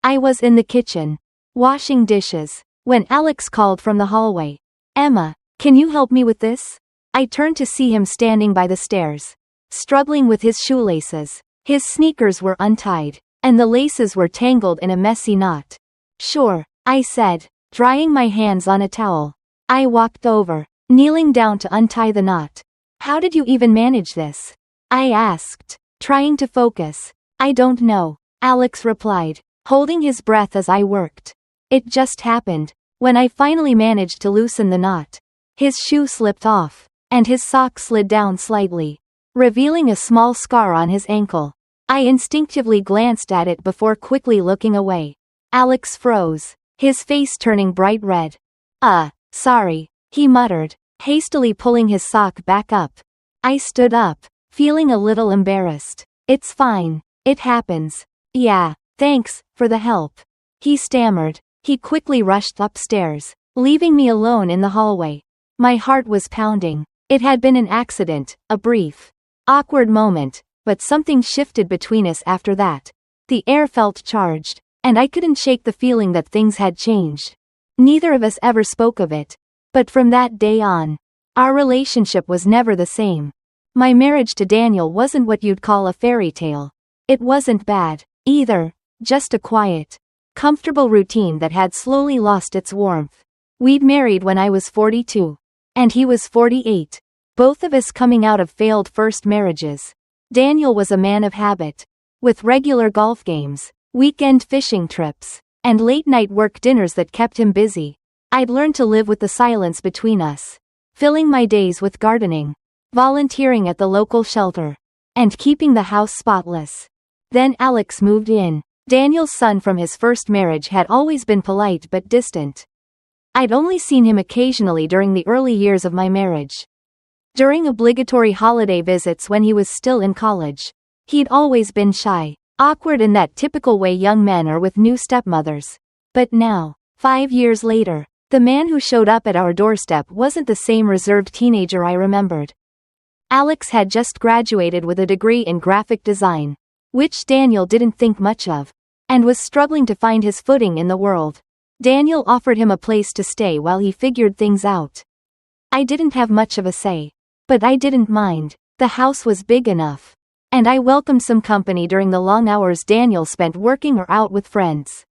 I was in the kitchen, washing dishes, when Alex called from the hallway. Emma, can you help me with this? I turned to see him standing by the stairs, struggling with his shoelaces. His sneakers were untied, and the laces were tangled in a messy knot. Sure, I said, drying my hands on a towel. I walked over, kneeling down to untie the knot. How did you even manage this? I asked, trying to focus. I don't know, Alex replied, holding his breath as I worked. It just happened. When I finally managed to loosen the knot, his shoe slipped off, and his sock slid down slightly, revealing a small scar on his ankle. I instinctively glanced at it before quickly looking away. Alex froze, his face turning bright red. Sorry, he muttered, hastily pulling his sock back up. I stood up, feeling a little embarrassed. It's fine, it happens. Yeah, thanks for the help, he stammered. He quickly rushed upstairs, leaving me alone in the hallway. My heart was pounding. It had been an accident, a brief, awkward moment, but something shifted between us after that. The air felt charged, and I couldn't shake the feeling that things had changed. Neither of us ever spoke of it, but from that day on, our relationship was never the same. My marriage to Daniel wasn't what you'd call a fairy tale. It wasn't bad, either, just a quiet, comfortable routine that had slowly lost its warmth. We'd married when I was 42, and he was 48, both of us coming out of failed first marriages. Daniel was a man of habit, with regular golf games, weekend fishing trips, and late-night work dinners that kept him busy. I'd learned to live with the silence between us, filling my days with gardening, volunteering at the local shelter, and keeping the house spotless. Then Alex moved in. Daniel's son from his first marriage had always been polite but distant. I'd only seen him occasionally during the early years of my marriage. During obligatory holiday visits when he was still in college. He'd always been shy, awkward in that typical way young men are with new stepmothers. But now, 5 years later, the man who showed up at our doorstep wasn't the same reserved teenager I remembered. Alex had just graduated with a degree in graphic design, which Daniel didn't think much of, and was struggling to find his footing in the world. Daniel offered him a place to stay while he figured things out. I didn't have much of a say, but I didn't mind. The house was big enough, and I welcomed some company during the long hours Daniel spent working or out with friends.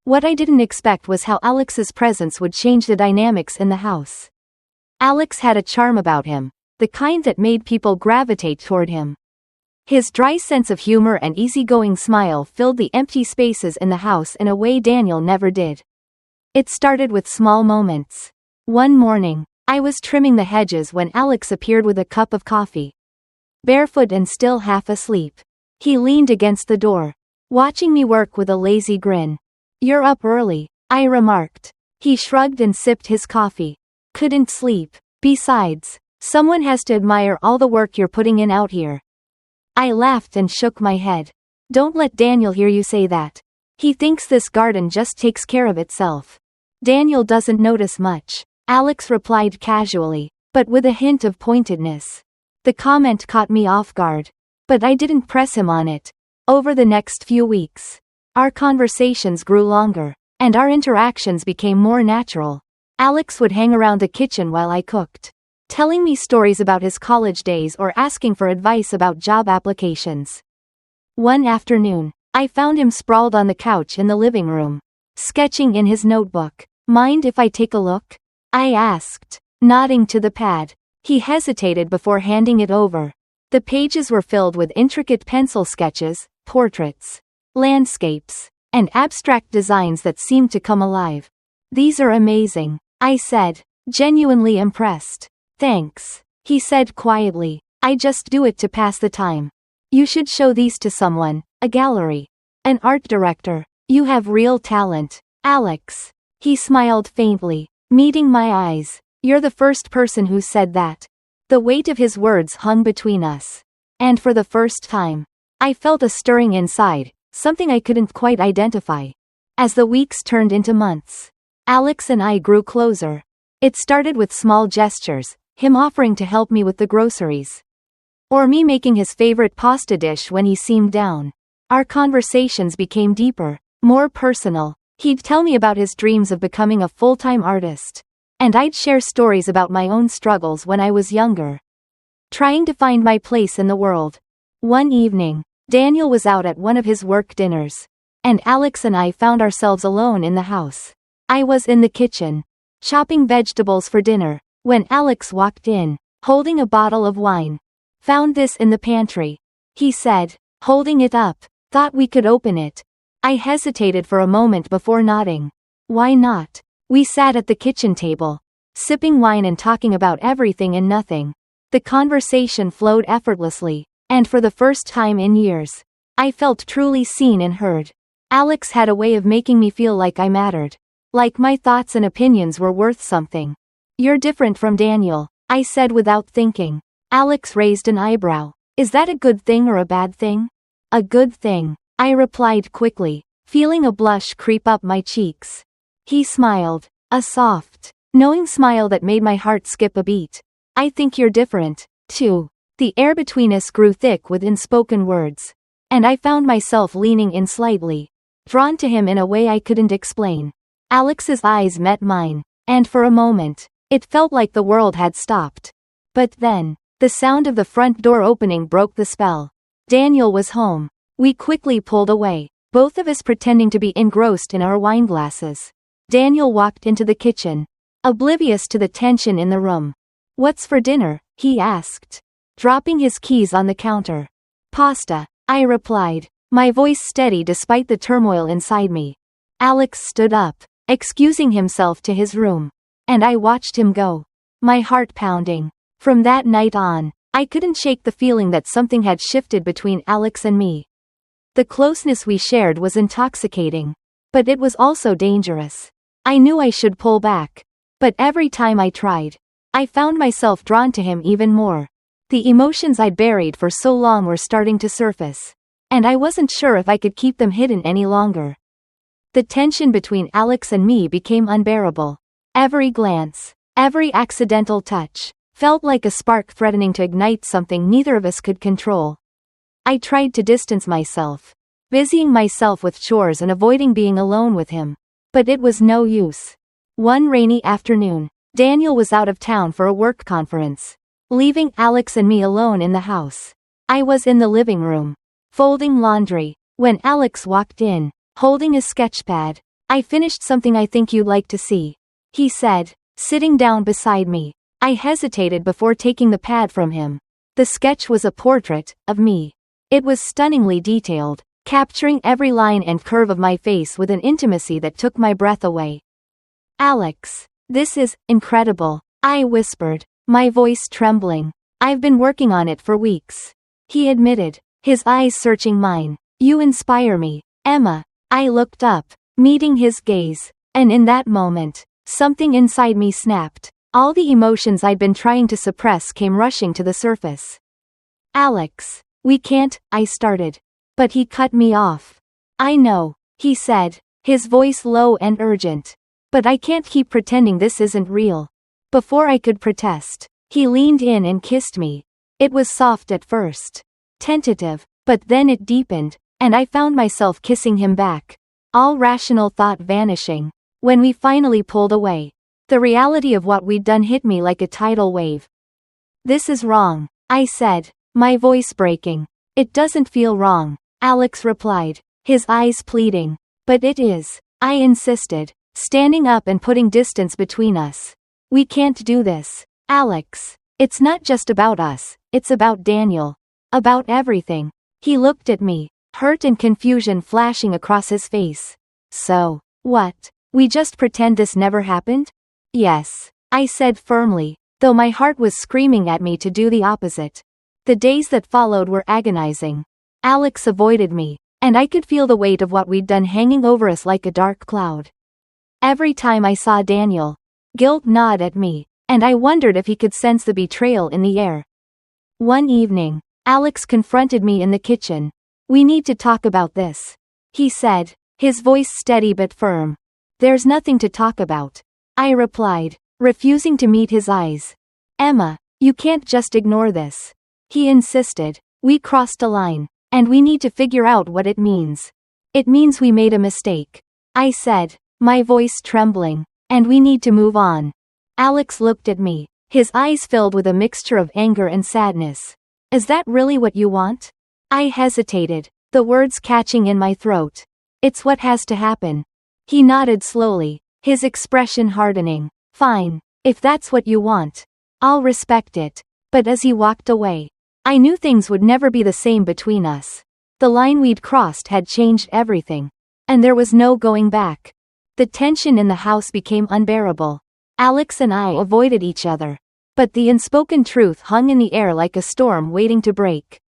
What I didn't expect was how Alex's presence would change the dynamics in the house. Alex had a charm about him, the kind that made people gravitate toward him. His dry sense of humor and easygoing smile filled the empty spaces in the house in a way Daniel never did. It started with small moments. One morning, I was trimming the hedges when Alex appeared with a cup of coffee. Barefoot and still half asleep, he leaned against the door, watching me work with a lazy grin. "You're up early," I remarked. He shrugged and sipped his coffee. "Couldn't sleep. Besides, someone has to admire all the work you're putting in out here." I laughed and shook my head. "Don't let Daniel hear you say that. He thinks this garden just takes care of itself." "Daniel doesn't notice much," Alex replied casually, but with a hint of pointedness. The comment caught me off guard, but I didn't press him on it. Over the next few weeks, our conversations grew longer, and our interactions became more natural. Alex would hang around the kitchen while I cooked, telling me stories about his college days or asking for advice about job applications. One afternoon, I found him sprawled on the couch in the living room, sketching in his notebook. "Mind if I take a look?" I asked, nodding to the pad. He hesitated before handing it over. The pages were filled with intricate pencil sketches, portraits, landscapes, and abstract designs that seemed to come alive. "These are amazing," I said, genuinely impressed. "Thanks," he said quietly. "I just do it to pass the time. You should show these to someone, a gallery, an art director. You have real talent, Alex." He smiled faintly, meeting my eyes. "You're the first person who said that." The weight of his words hung between us, and for the first time, I felt a stirring inside, something I couldn't quite identify. As the weeks turned into months, Alex and I grew closer. It started with small gestures, him offering to help me with the groceries, or me making his favorite pasta dish when he seemed down. Our conversations became deeper, more personal. He'd tell me about his dreams of becoming a full-time artist. And I'd share stories about my own struggles when I was younger, trying to find my place in the world. One evening, Daniel was out at one of his work dinners, and Alex and I found ourselves alone in the house. I was in the kitchen, chopping vegetables for dinner, when Alex walked in, holding a bottle of wine. Found this in the pantry, he said, holding it up. Thought we could open it. I hesitated for a moment before nodding. Why not? We sat at the kitchen table, sipping wine and talking about everything and nothing. The conversation flowed effortlessly, and for the first time in years, I felt truly seen and heard. Alex had a way of making me feel like I mattered, like my thoughts and opinions were worth something. You're different from Daniel, I said without thinking. Alex raised an eyebrow. Is that a good thing or a bad thing? A good thing, I replied quickly, feeling a blush creep up my cheeks. He smiled, a soft, knowing smile that made my heart skip a beat. I think you're different, too. The air between us grew thick with unspoken words, and I found myself leaning in slightly, drawn to him in a way I couldn't explain. Alex's eyes met mine, and for a moment, it felt like the world had stopped. But then, the sound of the front door opening broke the spell. Daniel was home. We quickly pulled away, both of us pretending to be engrossed in our wine glasses. Daniel walked into the kitchen, oblivious to the tension in the room. What's for dinner? He asked, dropping his keys on the counter. Pasta, I replied, my voice steady despite the turmoil inside me. Alex stood up, excusing himself to his room, and I watched him go, my heart pounding. From that night on, I couldn't shake the feeling that something had shifted between Alex and me. The closeness we shared was intoxicating, but it was also dangerous. I knew I should pull back, but every time I tried, I found myself drawn to him even more. The emotions I'd buried for so long were starting to surface, and I wasn't sure if I could keep them hidden any longer. The tension between Alex and me became unbearable. Every glance, every accidental touch, felt like a spark threatening to ignite something neither of us could control. I tried to distance myself, busying myself with chores and avoiding being alone with him. But it was no use. One rainy afternoon, Daniel was out of town for a work conference, leaving Alex and me alone in the house. I was in the living room, folding laundry, when Alex walked in, holding a sketchpad. I finished something I think you'd like to see, he said, sitting down beside me. I hesitated before taking the pad from him. The sketch was a portrait of me. It was stunningly detailed, capturing every line and curve of my face with an intimacy that took my breath away. Alex, this is incredible, I whispered, my voice trembling. I've been working on it for weeks, he admitted, his eyes searching mine. You inspire me, Emma. I looked up, meeting his gaze, and in that moment, something inside me snapped. All the emotions I'd been trying to suppress came rushing to the surface. Alex, we can't, I started. But he cut me off. I know, he said, his voice low and urgent. But I can't keep pretending this isn't real. Before I could protest, he leaned in and kissed me. It was soft at first, tentative, but then it deepened, and I found myself kissing him back, all rational thought vanishing. When we finally pulled away, the reality of what we'd done hit me like a tidal wave. This is wrong, I said, my voice breaking. It doesn't feel wrong, Alex replied, his eyes pleading. But it is, I insisted, standing up and putting distance between us. We can't do this, Alex. It's not just about us, it's about Daniel. About everything. He looked at me, hurt and confusion flashing across his face. So, what? We just pretend this never happened? Yes, I said firmly, though my heart was screaming at me to do the opposite. The days that followed were agonizing. Alex avoided me, and I could feel the weight of what we'd done hanging over us like a dark cloud. Every time I saw Daniel, guilt gnawed at me, and I wondered if he could sense the betrayal in the air. One evening, Alex confronted me in the kitchen. We need to talk about this, he said, his voice steady but firm. There's nothing to talk about, I replied, refusing to meet his eyes. Emma, you can't just ignore this, he insisted. We crossed a line, and we need to figure out what it means. It means we made a mistake, I said, my voice trembling, and we need to move on. Alex looked at me, his eyes filled with a mixture of anger and sadness. Is that really what you want? I hesitated, the words catching in my throat. It's what has to happen. He nodded slowly, his expression hardening. Fine, if that's what you want. I'll respect it. But as he walked away, I knew things would never be the same between us. The line we'd crossed had changed everything. And there was no going back. The tension in the house became unbearable. Alex and I avoided each other. But the unspoken truth hung in the air like a storm waiting to break.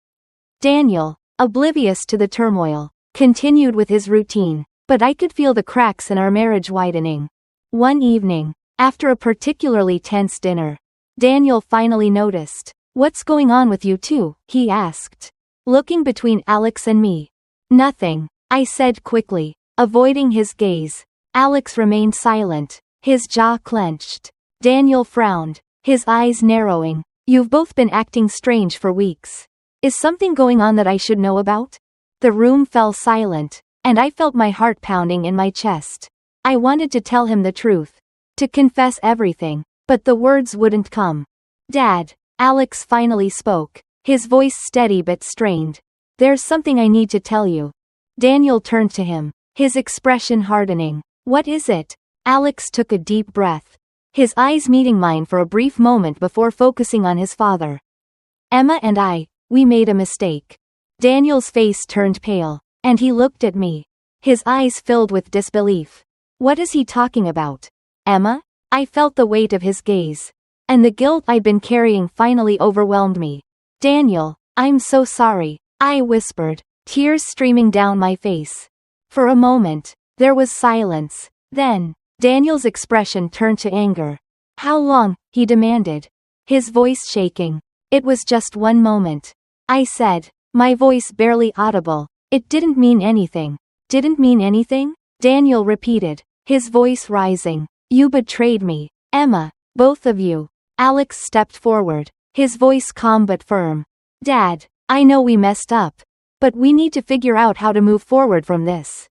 Daniel, oblivious to the turmoil, continued with his routine, but I could feel the cracks in our marriage widening. One evening, after a particularly tense dinner, Daniel finally noticed. What's going on with you two? He asked, looking between Alex and me. Nothing, I said quickly, avoiding his gaze. Alex remained silent, his jaw clenched. Daniel frowned, his eyes narrowing. You've both been acting strange for weeks. Is something going on that I should know about? The room fell silent, and I felt my heart pounding in my chest. I wanted to tell him the truth, to confess everything, but the words wouldn't come. Dad, Alex finally spoke, his voice steady but strained. There's something I need to tell you. Daniel turned to him, his expression hardening. What is it? Alex took a deep breath, his eyes meeting mine for a brief moment before focusing on his father. Emma and I, we made a mistake. Daniel's face turned pale, and he looked at me, his eyes filled with disbelief. What is he talking about? Emma? I felt the weight of his gaze, and the guilt I'd been carrying finally overwhelmed me. Daniel, I'm so sorry, I whispered, tears streaming down my face. For a moment, there was silence. Then, Daniel's expression turned to anger. How long? He demanded, his voice shaking. It was just one moment, I said, my voice barely audible. It didn't mean anything. Didn't mean anything? Daniel repeated, his voice rising. You betrayed me, Emma, both of you. Alex stepped forward, his voice calm but firm. Dad, I know we messed up, but we need to figure out how to move forward from this.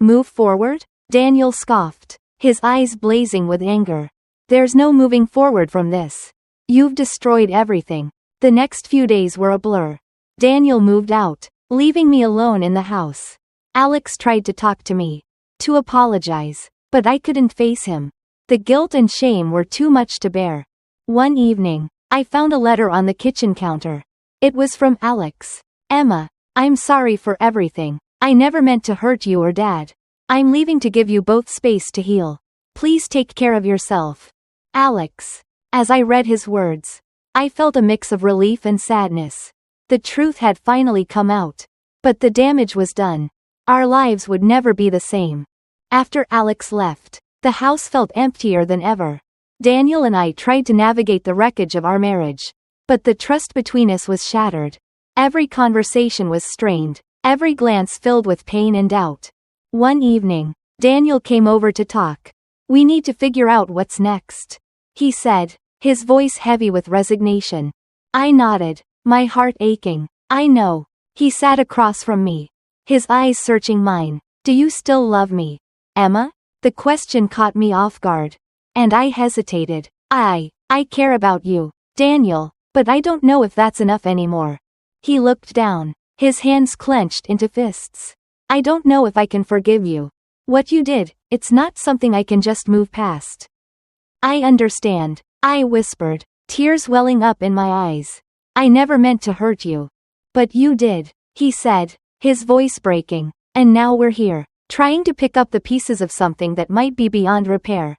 Move forward? Daniel scoffed, his eyes blazing with anger. There's no moving forward from this. You've destroyed everything. The next few days were a blur. Daniel moved out, leaving me alone in the house. Alex tried to talk to me, to apologize, but I couldn't face him. The guilt and shame were too much to bear. One evening, I found a letter on the kitchen counter. It was from Alex. Emma, I'm sorry for everything. I never meant to hurt you or Dad. I'm leaving to give you both space to heal. Please take care of yourself. Alex. As I read his words, I felt a mix of relief and sadness. The truth had finally come out. But the damage was done. Our lives would never be the same. After Alex left, the house felt emptier than ever. Daniel and I tried to navigate the wreckage of our marriage. But the trust between us was shattered. Every conversation was strained, every glance filled with pain and doubt. One evening, Daniel came over to talk. We need to figure out what's next, he said, his voice heavy with resignation. I nodded, my heart aching. I know. He sat across from me, his eyes searching mine. Do you still love me, Emma? The question caught me off guard. And I hesitated. I care about you, Daniel, but I don't know if that's enough anymore. He looked down, his hands clenched into fists. I don't know if I can forgive you. What you did, it's not something I can just move past. I understand, I whispered, tears welling up in my eyes. I never meant to hurt you. But you did, he said, his voice breaking. And now we're here, trying to pick up the pieces of something that might be beyond repair.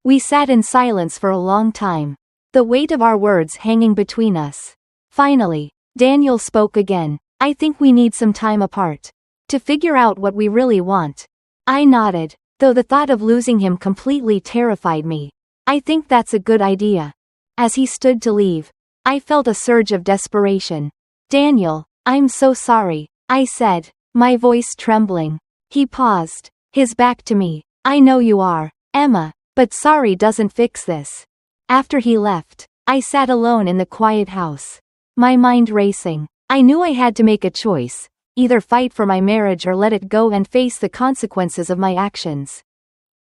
We sat in silence for a long time, the weight of our words hanging between us. Finally, Daniel spoke again. I think we need some time apart, to figure out what we really want. I nodded, though the thought of losing him completely terrified me. I think that's a good idea. As he stood to leave, I felt a surge of desperation. Daniel, I'm so sorry, I said, my voice trembling. He paused, his back to me. I know you are, Emma, but sorry doesn't fix this. After he left, I sat alone in the quiet house, my mind racing. I knew I had to make a choice, either fight for my marriage or let it go and face the consequences of my actions.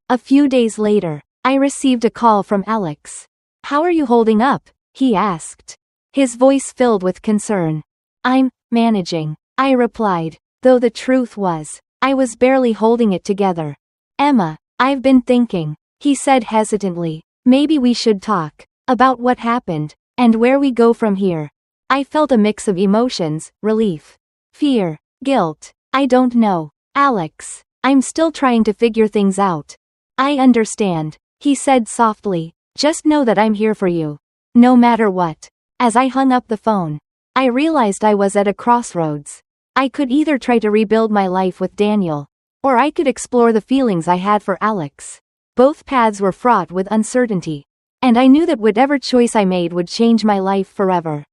A few days later, I received a call from Alex. "How are you holding up?" he asked. His voice filled with concern. "I'm managing," I replied, though the truth was, I was barely holding it together. "Emma, I've been thinking," he said hesitantly. "Maybe we should talk about what happened, and where we go from here." I felt a mix of emotions, relief, fear, guilt. "I don't know, Alex. I'm still trying to figure things out." "I understand," he said softly. "Just know that I'm here for you. No matter what." As I hung up the phone, I realized I was at a crossroads. I could either try to rebuild my life with Daniel, or I could explore the feelings I had for Alex. Both paths were fraught with uncertainty, and I knew that whatever choice I made would change my life forever.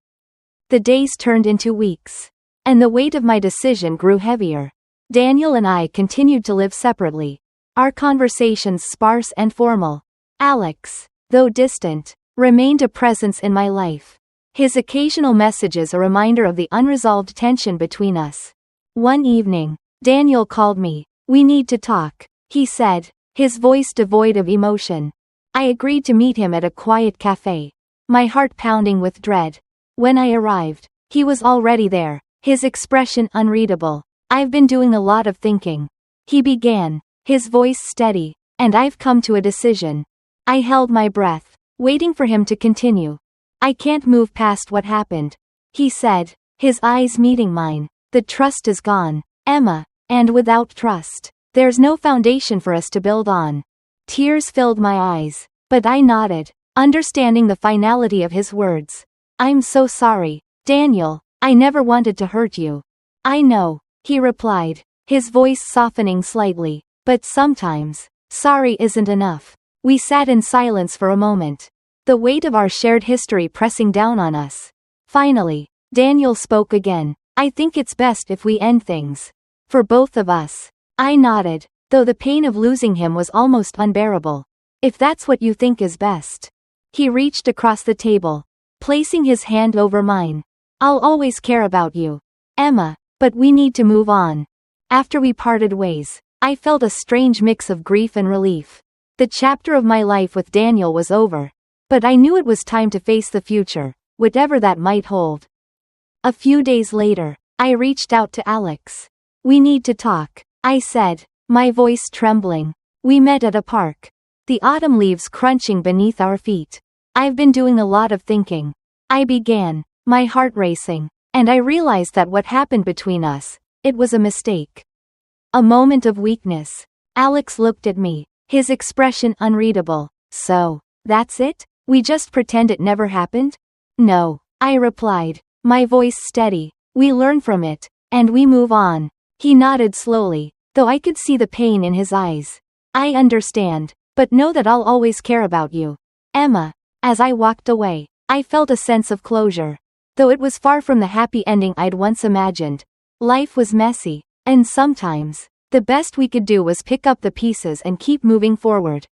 The days turned into weeks, and the weight of my decision grew heavier. Daniel and I continued to live separately, our conversations sparse and formal. Alex, though distant, remained a presence in my life. His occasional messages a reminder of the unresolved tension between us. One evening, Daniel called me. "We need to talk," he said, his voice devoid of emotion. I agreed to meet him at a quiet cafe, my heart pounding with dread. When I arrived, he was already there, his expression unreadable. "I've been doing a lot of thinking," he began, his voice steady, "and I've come to a decision." I held my breath, waiting for him to continue. "I can't move past what happened," he said, his eyes meeting mine. "The trust is gone, Emma, and without trust, there's no foundation for us to build on." Tears filled my eyes, but I nodded, understanding the finality of his words. "I'm so sorry, Daniel. I never wanted to hurt you." "I know," he replied, his voice softening slightly, "but sometimes, sorry isn't enough." We sat in silence for a moment, the weight of our shared history pressing down on us. Finally, Daniel spoke again. "I think it's best if we end things. For both of us." I nodded, though the pain of losing him was almost unbearable. "If that's what you think is best." He reached across the table, placing his hand over mine. "I'll always care about you, Emma, but we need to move on." After we parted ways, I felt a strange mix of grief and relief. The chapter of my life with Daniel was over, but I knew it was time to face the future, whatever that might hold. A few days later, I reached out to Alex. "We need to talk," I said, my voice trembling. We met at a park, the autumn leaves crunching beneath our feet. "I've been doing a lot of thinking," I began, my heart racing, "and I realized that what happened between us, it was a mistake. A moment of weakness." Alex looked at me, his expression unreadable. "So, that's it? We just pretend it never happened?" "No," I replied, my voice steady. "We learn from it, and we move on." He nodded slowly, though I could see the pain in his eyes. "I understand, but know that I'll always care about you, Emma." As I walked away, I felt a sense of closure, though it was far from the happy ending I'd once imagined. Life was messy, and sometimes, the best we could do was pick up the pieces and keep moving forward.